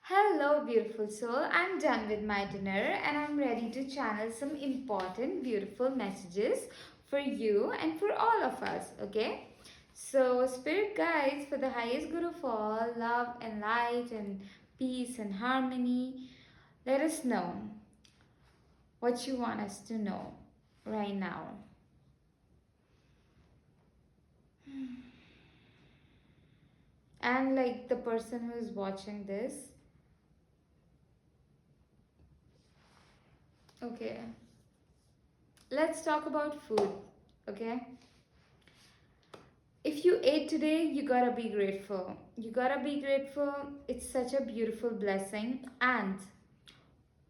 Hello, beautiful soul. I'm done with my dinner and I'm ready to channel some important, beautiful messages for you and for all of us. Okay? So, spirit guides for the highest good of all, love and light and peace and harmony. Let us know what you want us to know right now. And like the person who is watching this, okay, let's talk about food. Okay? If you ate today, you gotta be grateful. You gotta be grateful. It's such a beautiful blessing. And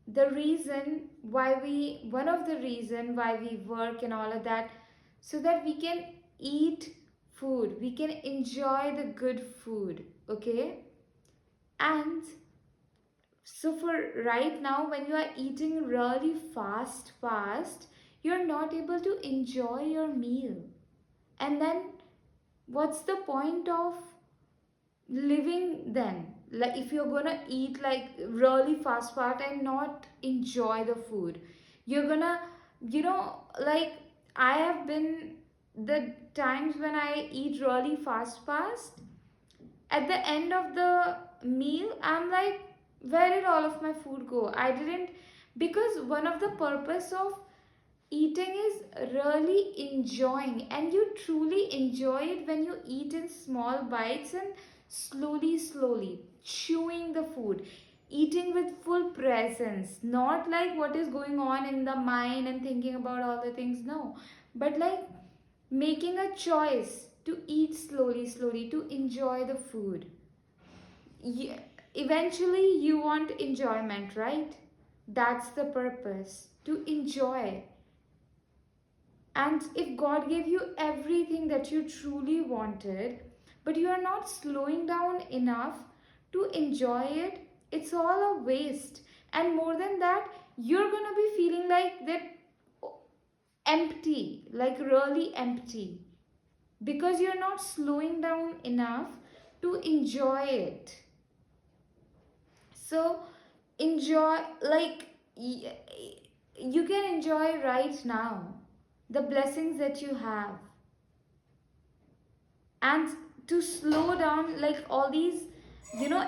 one of the reason why we work and all of that, so that we can eat food, we can enjoy the good food, okay? And so for right now, when you are eating really fast, you're not able to enjoy your meal. And then what's the point of living then? Like if you're gonna eat like really fast and not enjoy the food, you're gonna, like I have been the times when I eat really fast, at the end of the meal I'm like, where did all of my food go? I didn't, because one of the purpose of eating is really enjoying, and you truly enjoy it when you eat in small bites and slowly chewing the food, eating with full presence, not like what is going on in the mind and thinking about all the things, no, but like making a choice to eat slowly to enjoy the food. Ye- Eventually you want enjoyment, right? That's the purpose, to enjoy. And if God gave you everything that you truly wanted, but you are not slowing down enough to enjoy it, it's all a waste. And more than that, you're going to be feeling like that empty, like really empty, because you're not slowing down enough to enjoy it. So, enjoy, like, you can enjoy right now the blessings that you have, and to slow down like all these,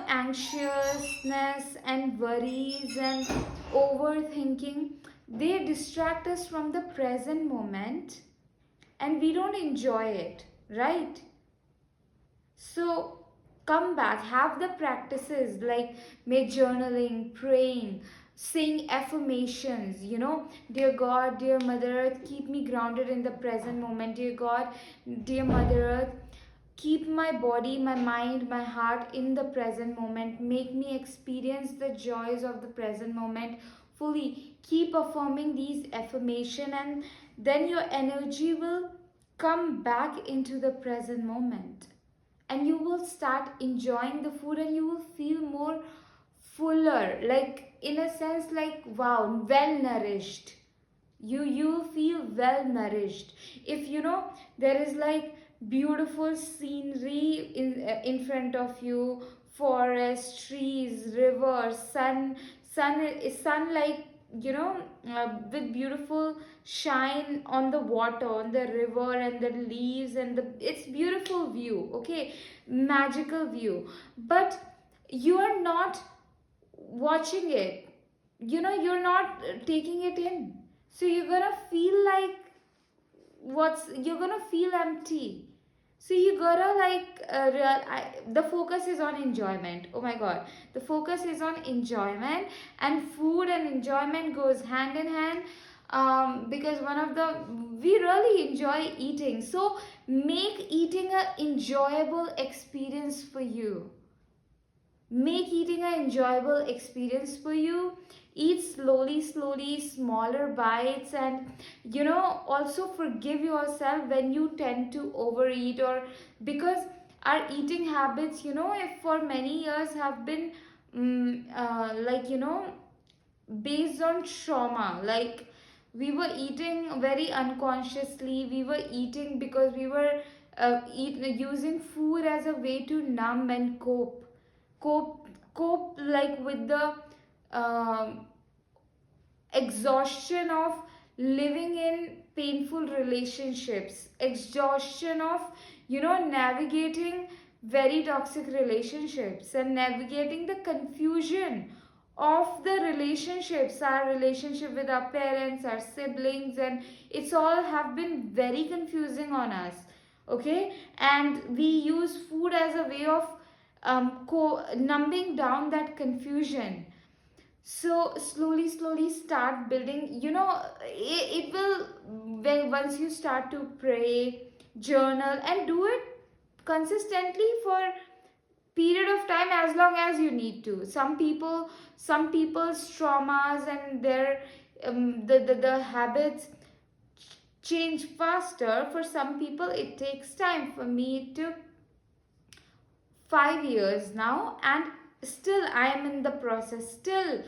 anxiousness and worries and overthinking, they distract us from the present moment and we don't enjoy it, right? So come back, have the practices like may journaling, praying, saying affirmations, dear God, dear Mother Earth, keep me grounded in the present moment. Dear God, dear Mother Earth, keep my body, my mind, my heart in the present moment. Make me experience the joys of the present moment fully. Keep affirming these affirmation, and then your energy will come back into the present moment, and you will start enjoying the food and you will feel more fuller, like in a sense like wow, well nourished. You feel well nourished. If there is like beautiful scenery in front of you, forest, trees, rivers, sun like, with beautiful shine on the water, on the river and the leaves and the, it's beautiful view, okay, magical view, but you are not watching it, you're not taking it in, so you're gonna feel like you're gonna feel empty. So you gotta like the focus is on enjoyment. Oh my god, the focus is on enjoyment, and food and enjoyment goes hand in hand. Because one of the, we really enjoy eating, so make eating a enjoyable experience for you. Make eating an enjoyable experience for you. Eat slowly, smaller bites, and also forgive yourself when you tend to overeat, or because our eating habits, if for many years have been like, based on trauma, like we were eating very unconsciously, we were eating because we were using food as a way to numb and cope cope like with the um, exhaustion of living in painful relationships, exhaustion of, navigating very toxic relationships, and navigating the confusion of the relationships, our relationship with our parents, our siblings, and it's all have been very confusing on us. Okay, and we use food as a way of numbing down that confusion. So slowly start building, it will, when once you start to pray, journal, and do it consistently for period of time as long as you need to. Some people's traumas and their the habits change faster. For some people it takes time. For me it took 5 years now, and still I am in the process. Still,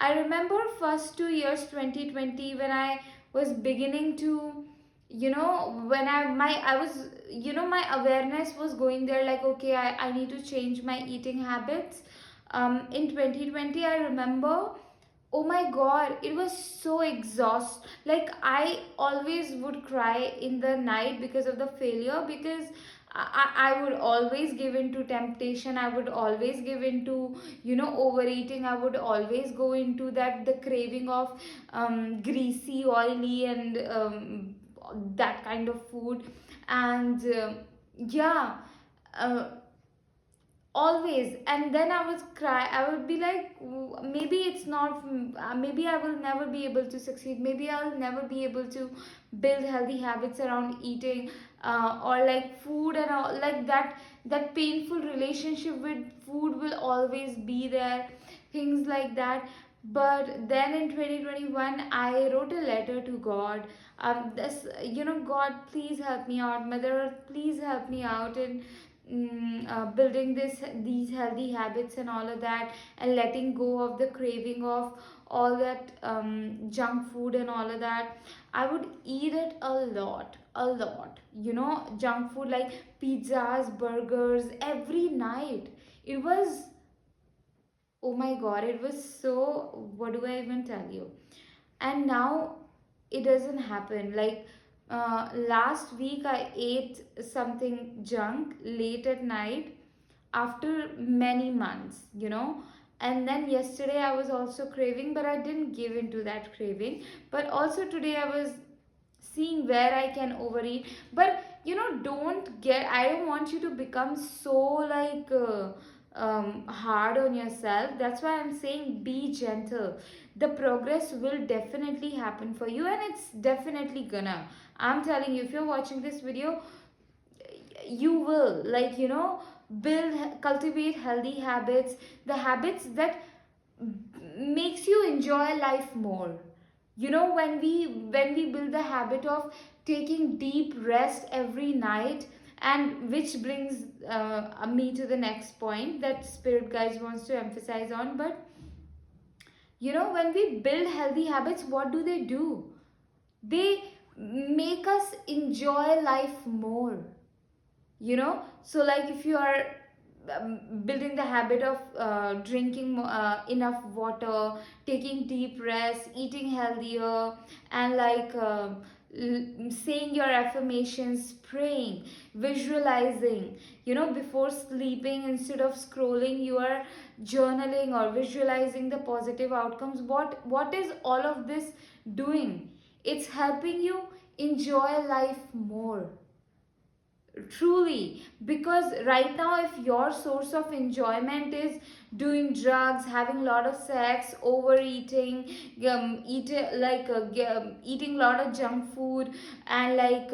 I remember first 2 years 2020, when I was beginning to, when I was, my awareness was going there, like, okay, I need to change my eating habits. In 2020 I remember, oh my god, it was so exhaust, like I always would cry in the night because of the failure, because I would always give in to temptation. I would always give in to, overeating. I would always go into that, the craving of greasy, oily, and that kind of food. And yeah, uh, always. And then I was cry, I would be like, maybe it's not, maybe I will never be able to succeed, maybe I'll never be able to build healthy habits around eating, or like food and all, like that painful relationship with food will always be there, things like that. But then in 2021 I wrote a letter to God. This, God, please help me out, Mother Earth, please help me out in building these healthy habits and all of that, and letting go of the craving of all that junk food and all of that. I would eat it a lot, junk food like pizzas, burgers every night. It was, oh my god, it was so, what do I even tell you? And now it doesn't happen. Like, last week I ate something junk late at night after many months, and then yesterday I was also craving, but I didn't give into that craving. But also today I was seeing where I can overeat. But I don't want you to become so like hard on yourself. That's why I'm saying be gentle. The progress will definitely happen for you, and it's definitely gonna. I'm telling you, if you're watching this video, you will, like, cultivate healthy habits, the habits that makes you enjoy life more. When we build the habit of taking deep rest every night, and which brings me to the next point that spirit guides wants to emphasize on. But when we build healthy habits, what do? They make us enjoy life more. So like, if you are building the habit of drinking enough water, taking deep rest, eating healthier, and like saying your affirmations, praying, visualizing, before sleeping, instead of scrolling, you are journaling or visualizing the positive outcomes. What is all of this doing? It's helping you enjoy life more, truly. Because right now, if your source of enjoyment is doing drugs, having a lot of sex, overeating, eating a lot of junk food, and like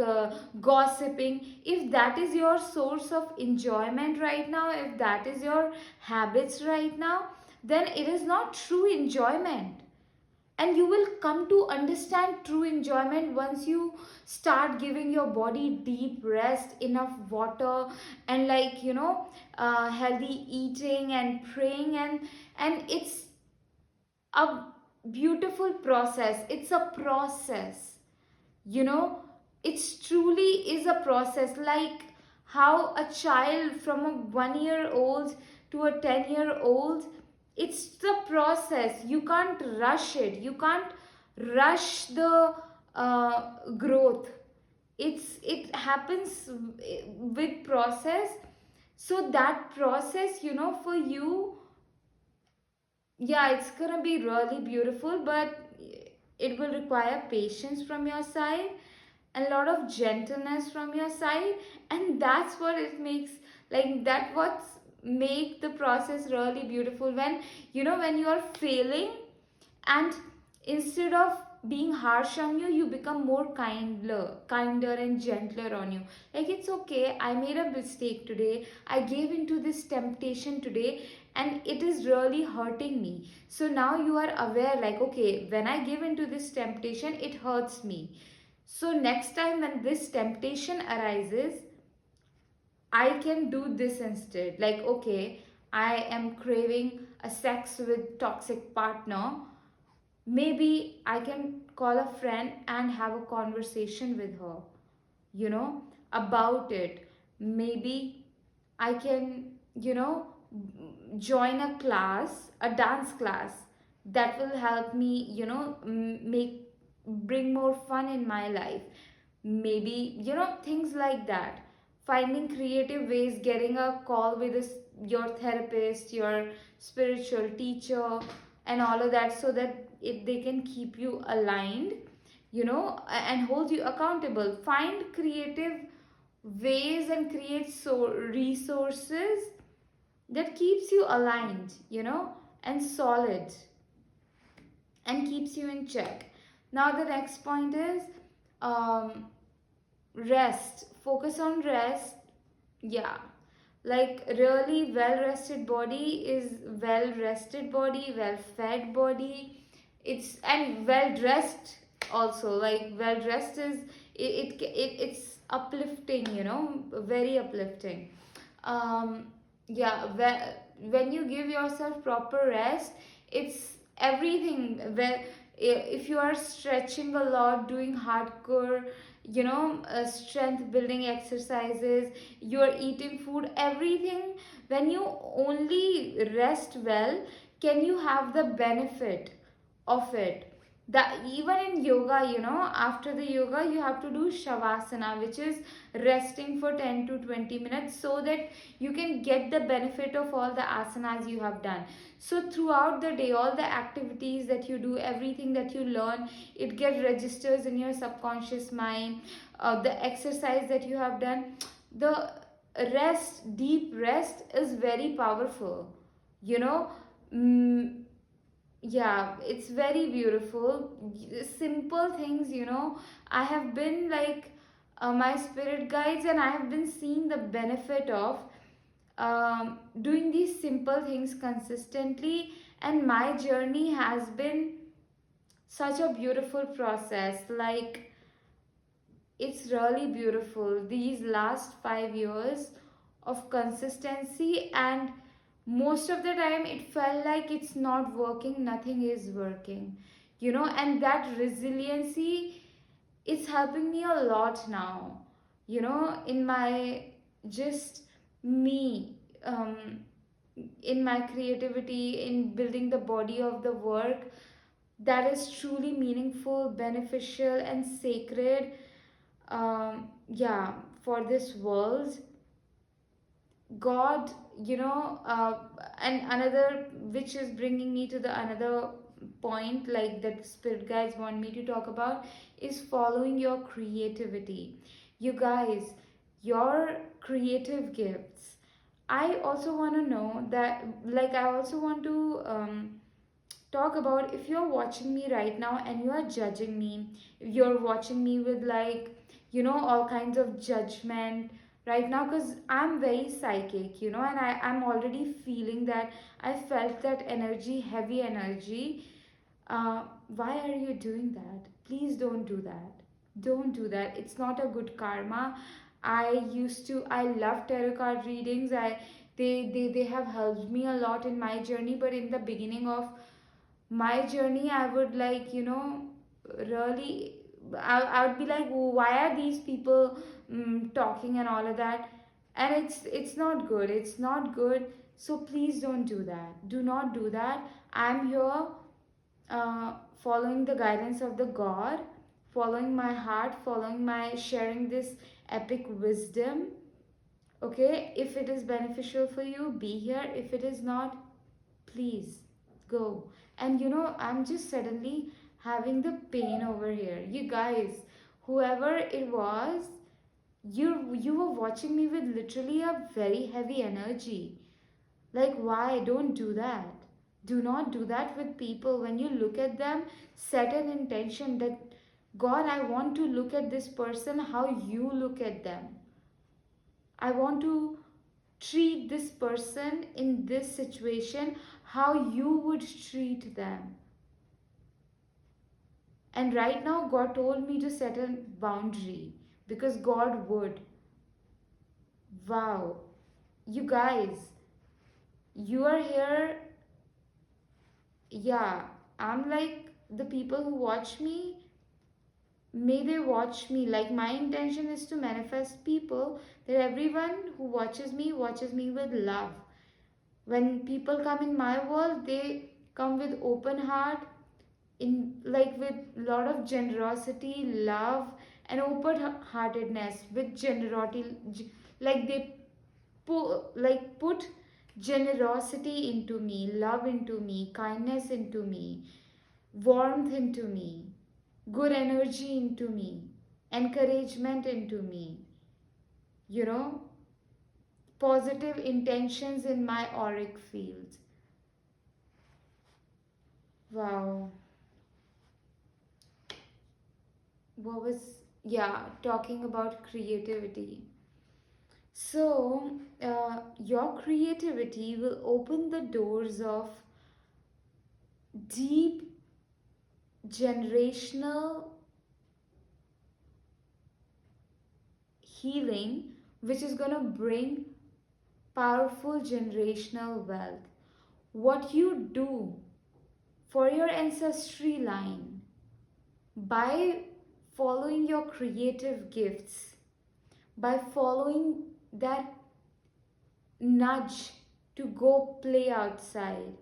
gossiping, if that is your source of enjoyment right now, if that is your habits right now, then it is not true enjoyment. And you will come to understand true enjoyment once you start giving your body deep rest, enough water, and like, healthy eating and praying. And it's a beautiful process. It's a process, you know it's truly is a process. Like how a child from a 1 year old to a 10-year-old, it's the process. You can't rush it. You can't rush the growth. It happens with process. So that process, for you, yeah, it's gonna be really beautiful, but it will require patience from your side, a lot of gentleness from your side, and that's what it makes, like that what's make the process really beautiful. When when you are failing, and instead of being harsh on you, you become more kinder and gentler on you. Like, it's okay, I made a mistake today, I gave into this temptation today, and it is really hurting me. So now you are aware, like, okay, when I give into this temptation, it hurts me. So next time when this temptation arises, I can do this instead. Like, okay, I am craving a sex with toxic partner. Maybe I can call a friend and have a conversation with her, you know, about it. Maybe I can, join a class, a dance class that will help me, make bring more fun in my life. Maybe, things like that. Finding creative ways, getting a call with your therapist, your spiritual teacher, and all of that, so that if they can keep you aligned, and hold you accountable. Find creative ways and create resources that keeps you aligned, and solid, and keeps you in check. Now the next point is, um, rest. Focus on rest. Yeah, like, really well rested body is well rested body, well fed body. It's and well dressed also. Like, well dressed is, it's uplifting, very uplifting. um yeah, when you give yourself proper rest, it's everything. Where if you are stretching a lot, doing hardcore, strength building exercises, you are eating food, everything, when you only rest well, can you have the benefit of it. That even in yoga, after the yoga you have to do shavasana, which is resting for 10 to 20 minutes, so that you can get the benefit of all the asanas you have done. So throughout the day, all the activities that you do, everything that you learn, it gets registers in your subconscious mind. The exercise that you have done, the rest, deep rest, is very powerful, you know mm, yeah, it's very beautiful. Simple things, I have been like, my spirit guides, and I have been seeing the benefit of doing these simple things consistently, and my journey has been such a beautiful process. Like, it's really beautiful, these last 5 years of consistency. And most of the time it felt like it's not working, nothing is working, and that resiliency is helping me a lot now, in my, just me, in my creativity, in building the body of the work that is truly meaningful, beneficial, and sacred, yeah, for this world. God, and another, which is bringing me to the another point, like, that spirit guides want me to talk about, is following your creativity. You guys, your creative gifts. I also want to know that, like, I also want to talk about, if you're watching me right now and you are judging me, if you're watching me with, like, all kinds of judgment right now, because I'm very psychic, and I'm already feeling that. I felt that energy, heavy energy. Why are you doing that? Please don't do that. Don't do that. It's not a good karma. I love tarot card readings. They have helped me a lot in my journey, but in the beginning of my journey, I would, like, really, I would be like, why are these people talking and all of that. And it's not good, it's not good. So please don't do that. Do not do that. I'm here following the guidance of the God, following my heart, following my sharing this epic wisdom. Okay, if it is beneficial for you, be here. If it is not, please go. And I'm just suddenly having the pain over here. You guys, whoever it was, you were watching me with literally a very heavy energy. Like, why? Don't do that. Do not do that with people. When you look at them, set an intention that, God, I want to look at this person how you look at them. I want to treat this person in this situation how you would treat them. And right now, God told me to set a boundary because God would. Wow. You guys, you are here. Yeah, I'm like, the people who watch me, may they watch me. Like, my intention is to manifest people, that everyone who watches me with love. When people come in my world, they come with open heart, in like with lot of generosity, love, and open heartedness, with generosity, like they put generosity into me, love into me, kindness into me, warmth into me, good energy into me, encouragement into me, you know, positive intentions in my auric field. Wow. What was, yeah, talking about creativity. So, your creativity will open the doors of deep generational healing, which is going to bring powerful generational wealth. What you do for your ancestry line by following your creative gifts, by following that nudge to go play outside,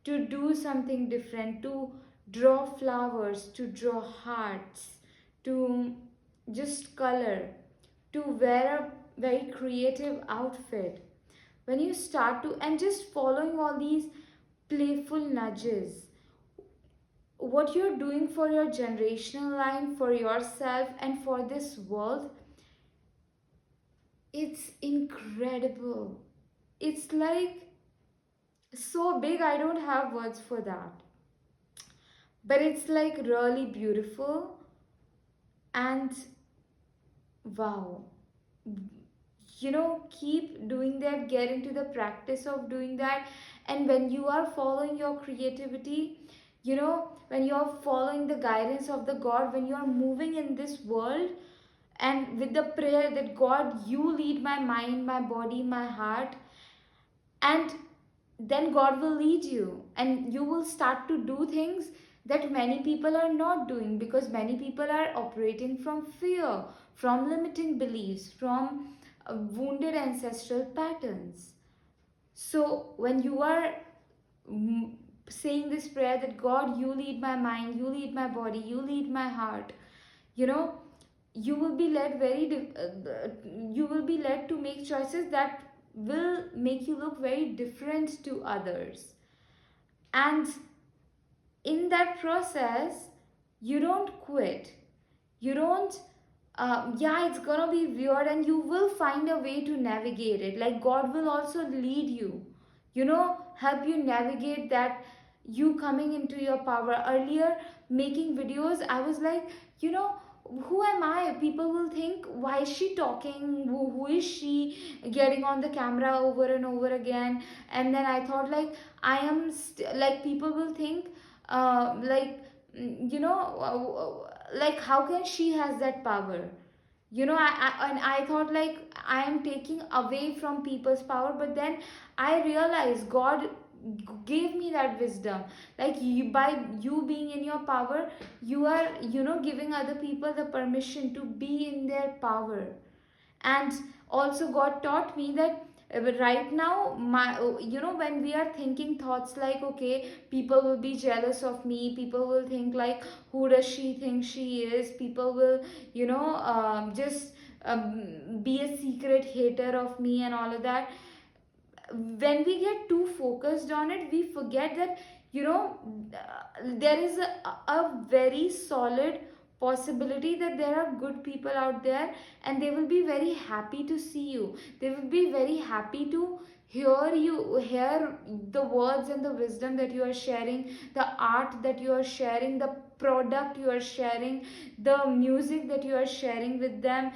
to do something different, to draw flowers, to draw hearts, to just color, to wear a very creative outfit. When you start to, and just following all these playful nudges, what you're doing for your generational line, for yourself, and for this world, it's incredible. It's like so big, I don't have words for that. But it's like really beautiful, and wow. Keep doing that, get into the practice of doing that. And when you are following your creativity, when you're following the guidance of the God, when you're moving in this world, and with the prayer that, God, you lead my mind, my body, my heart, and then God will lead you, and you will start to do things that many people are not doing, because many people are operating from fear, from limiting beliefs, from wounded ancestral patterns. So when you are mm, saying this prayer that, God, you lead my mind, you lead my body, you lead my heart, you know you will be led you will be led to make choices that will make you look very different to others. And in that process, you don't quit. You don't, yeah, it's gonna be weird, and you will find a way to navigate it. Like, God will also lead you, help you navigate that, you coming into your power. Earlier, making videos, I was like, you know, who am I? People will think, why is she talking? Who is she getting on the camera over and over again? And then I thought, like, I am like, people will think, like, like, how can she has that power? And I thought, like, I am taking away from people's power. But then I realized God gave me that wisdom. Like, by you being in your power, you are, giving other people the permission to be in their power. And also, God taught me that But right now, when we are thinking thoughts like, okay, people will be jealous of me, people will think like, who does she think she is, people will, just be a secret hater of me and all of that. When we get too focused on it, we forget that, there is a very solid possibility that there are good people out there, and they will be very happy to see you. They will be very happy to hear the words and the wisdom that you are sharing, the art that you are sharing, the product you are sharing, the music that you are sharing with them,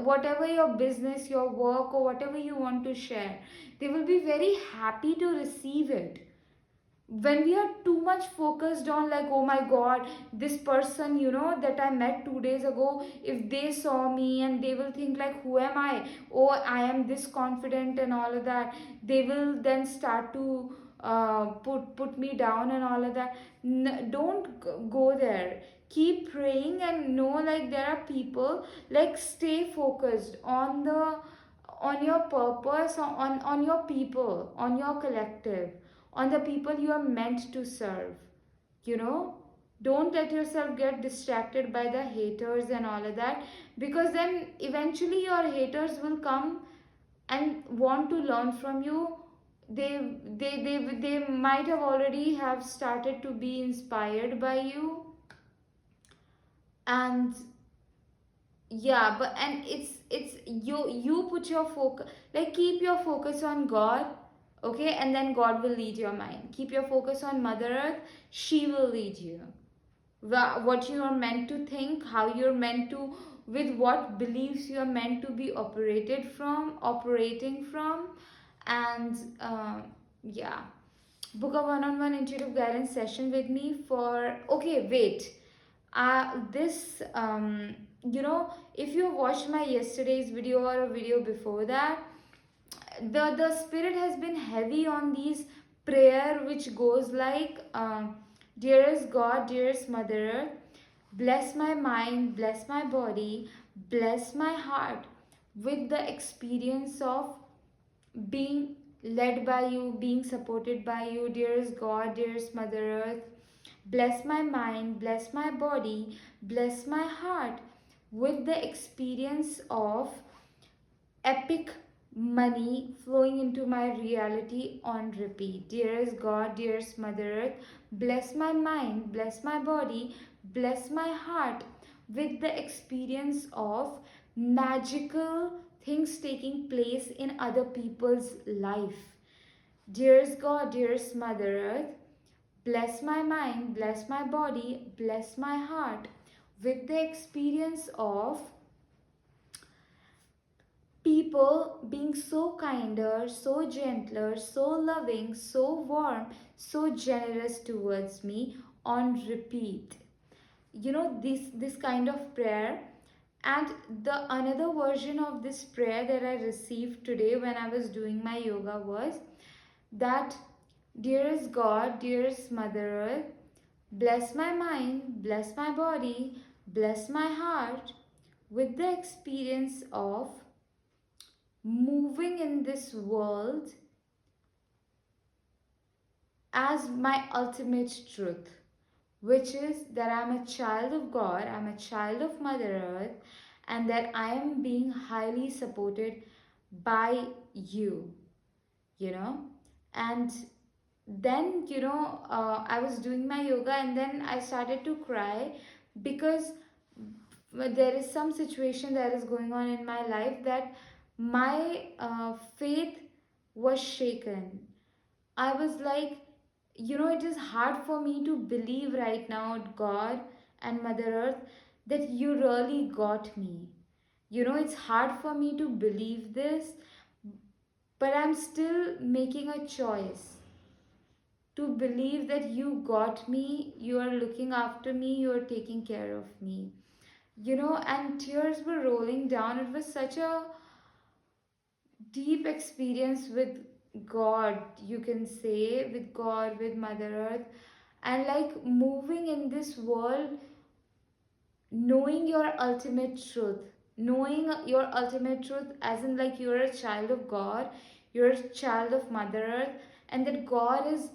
whatever your business, your work, or whatever you want to share. They will be very happy to receive it. When we are too much focused on like, oh my god, this person, that I met 2 days ago, if they saw me, and they will think like, who am I? Oh, I am this confident and all of that. They will then start to put me down and all of that. Don't go there. Keep praying and know like there are people, like stay focused on your purpose, on your people, on your collective, on the people you are meant to serve. you know don't let yourself get distracted by the haters and all of that, because then eventually your haters will come and want to learn from you. They might have already have started to be inspired by you. And yeah, but and it's you put your focus, like keep your focus on God. Okay, and then God will lead your mind. Keep your focus on Mother Earth, she will lead you. What you are meant to think, how you're meant to, with what beliefs you are meant to be operating from. And yeah, book a one-on-one intuitive guidance session with me for, okay, wait, this if you watched my yesterday's video or a video before that, the spirit has been heavy on these prayer which goes like, dearest God, dearest Mother Earth, bless my mind, bless my body, bless my heart with the experience of being led by you, being supported by you, dearest God, dearest Mother Earth. Bless my mind, bless my body, bless my heart with the experience of epic money flowing into my reality on repeat. Dearest God, dearest Mother Earth, bless my mind, bless my body, bless my heart with the experience of magical things taking place in other people's life. Dearest God, dearest Mother Earth, bless my mind, bless my body, bless my heart with the experience of people being so kinder, so gentler, so loving, so warm, so generous towards me on repeat. This kind of prayer. And the another version of this prayer that I received today when I was doing my yoga was that, dearest God, dearest Mother Earth, bless my mind, bless my body, bless my heart with the experience of moving in this world as my ultimate truth, which is that I'm a child of God, I'm a child of Mother Earth, and that I am being highly supported by you, you know. And then, I was doing my yoga, and then I started to cry because there is some situation that is going on in my life that my faith was shaken. I was like, it is hard for me to believe right now, God and Mother Earth, that you really got me. It's hard for me to believe this, but I'm still making a choice to believe that you got me, you are looking after me, you are taking care of me. And tears were rolling down. It was such a deep experience with God, you can say, with God, with Mother Earth, and like moving in this world, knowing your ultimate truth, knowing your ultimate truth, as in like you're a child of God, you're a child of Mother Earth, and that God is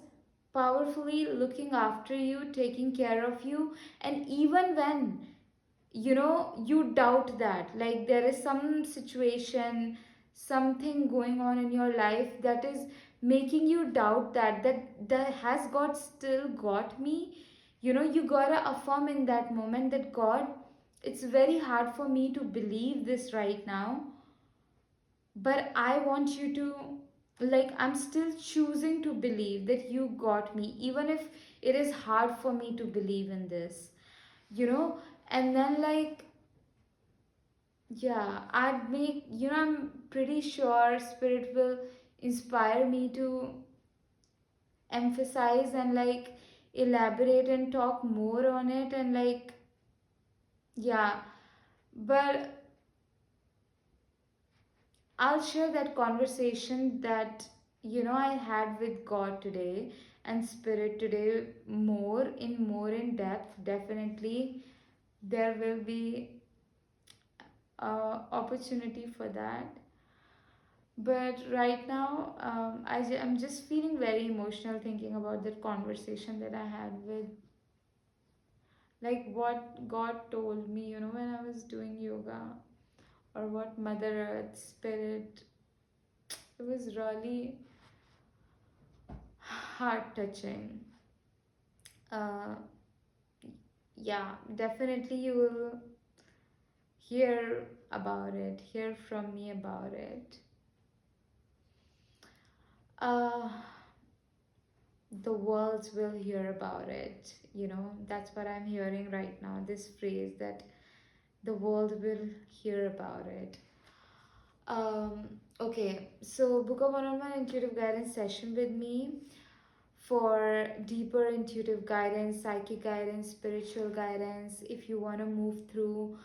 powerfully looking after you, taking care of you. And even when you doubt that, like there is some situation, something going on in your life that is making you doubt that has God still got me, you gotta affirm in that moment that God, it's very hard for me to believe this right now, but I want you to, like, I'm still choosing to believe that you got me, even if it is hard for me to believe in this, you know and then, like, yeah, I'd make, I'm pretty sure Spirit will inspire me to emphasize and, like, elaborate and talk more on it, and, like, yeah, but I'll share that conversation that, I had with God today and Spirit today more in depth. Definitely, there will be opportunity for that. But right now, I'm just feeling very emotional thinking about that conversation that I had with, like, what God told me, when I was doing yoga, or what Mother Earth, Spirit. It was really heart touching. Uh, yeah, definitely you will hear from me about it. Uh, the world will hear about it. That's what I'm hearing right now. This phrase that the world will hear about it. Okay, so book a one-on-one intuitive guidance session with me for deeper intuitive guidance, psychic guidance, spiritual guidance. If you want to move through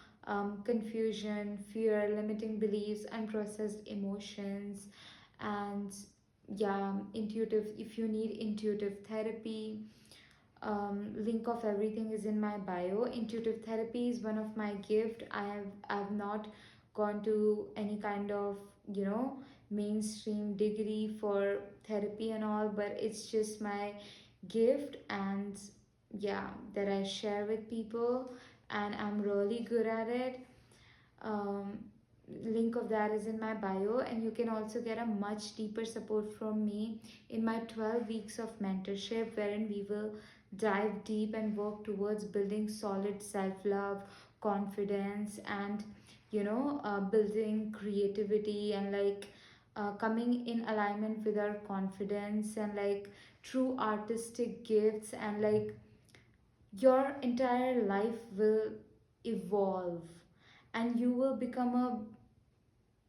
confusion, fear, limiting beliefs, unprocessed emotions, and yeah, intuitive, if you need intuitive therapy, link of everything is in my bio. Intuitive therapy is one of my gift. I've not gone to any kind of, mainstream degree for therapy and all, but it's just my gift, and yeah, that I share with people, and I'm really good at it. um, Link of that is in my bio, and you can also get a much deeper support from me in my 12 weeks of mentorship, wherein we will dive deep and work towards building solid self-love, confidence, and building creativity, and, like, coming in alignment with our confidence, and, like, true artistic gifts, and, like, your entire life will evolve, and you will become a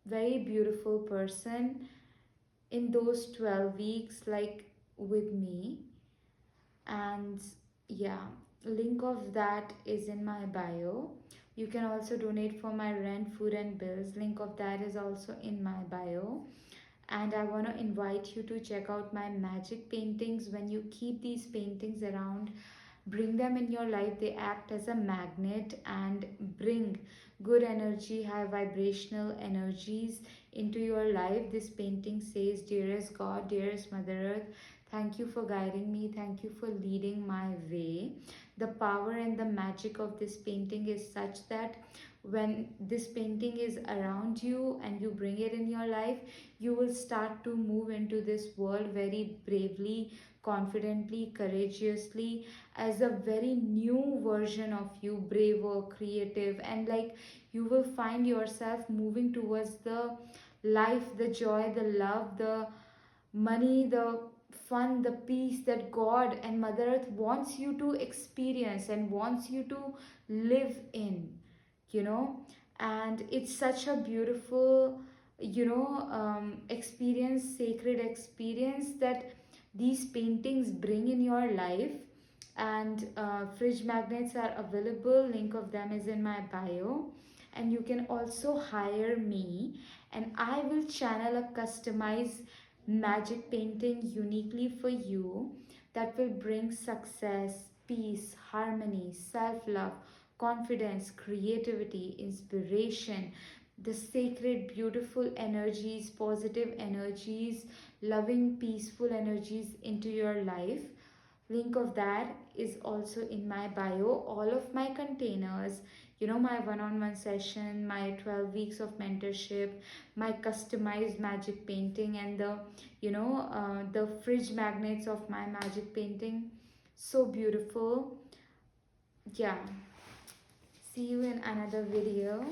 very beautiful person in those 12 weeks, like, with me. And yeah, link of that is in my bio. You can also donate for my rent, food, and bills. Link of that is also in my bio. And I want to invite you to check out my magic paintings. When you keep these paintings around, bring them in your life, they act as a magnet and bring good energy, high vibrational energies into your life. This painting says, dearest God, dearest Mother Earth, thank you for guiding me, thank you for leading my way. The power and the magic of this painting is such that when this painting is around you and you bring it in your life, you will start to move into this world very bravely, confidently, courageously, as a very new version of you, braver, creative, and, like, you will find yourself moving towards the life, the joy, the love, the money, the fun, the peace that God and Mother Earth wants you to experience and wants you to live in, you know. And it's such a beautiful, experience, sacred experience that these paintings bring in your life. And fridge magnets are available, link of them is in my bio. And you can also hire me, and I will channel a customized magic painting uniquely for you, that will bring success, peace, harmony, self love, confidence, creativity, inspiration, the sacred, beautiful energies, positive energies, loving, peaceful energies into your life. Link of that is also in my bio. All of my containers, my one-on-one session, my 12 weeks of mentorship, my customized magic painting, and the fridge magnets of my magic painting. So beautiful. Yeah. See you in another video.